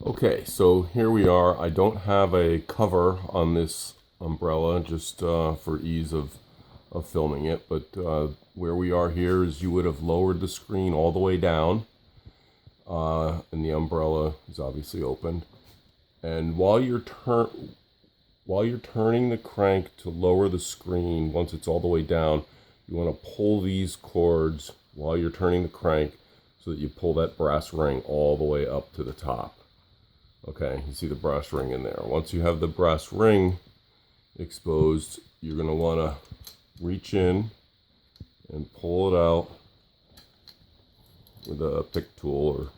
Okay, so here we are. I don't have a cover on this umbrella just for ease of filming it, but where we are here is you would have lowered the screen all the way down, and the umbrella is obviously open. And while you're turning the crank to lower the screen, once it's all the way down, you want to pull these cords while you're turning the crank so that you pull that brass ring all the way up to the top. Okay, you see the brass ring in there. Once you have the brass ring exposed, you're going to want to reach in and pull it out with a pick tool or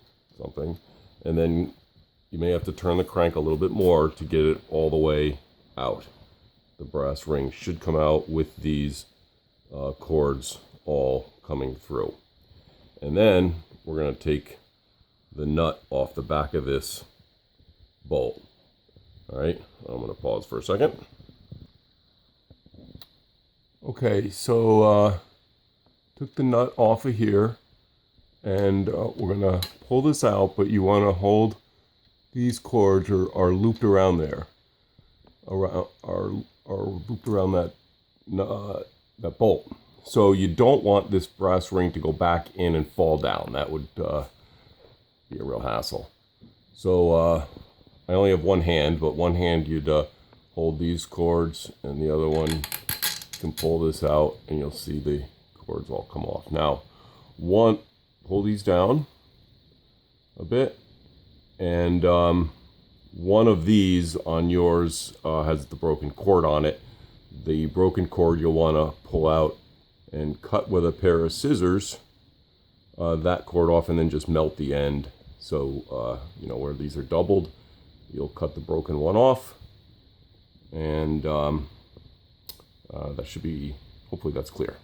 something. And then you may have to turn the crank a little bit more to get it all the way out. The brass ring should come out with these cords all coming through. And then we're going to take the nut off the back of this bolt. All right, I'm going to pause for a second. Okay, so took the nut off of here, and we're going to pull this out, but you want to hold these cords are looped around there, are looped around that bolt. So you don't want this brass ring to go back in and fall down. That would be a real hassle. So I only have one hand, but one hand you'd hold these cords, and the other one you can pull this out, and you'll see the cords all come off. Now, pull these down a bit, and one of these on yours has the broken cord on it. The broken cord you'll want to pull out and cut with a pair of scissors that cord off, and then just melt the end. So where these are doubled, you'll cut the broken one off, and that should be, hopefully that's clear.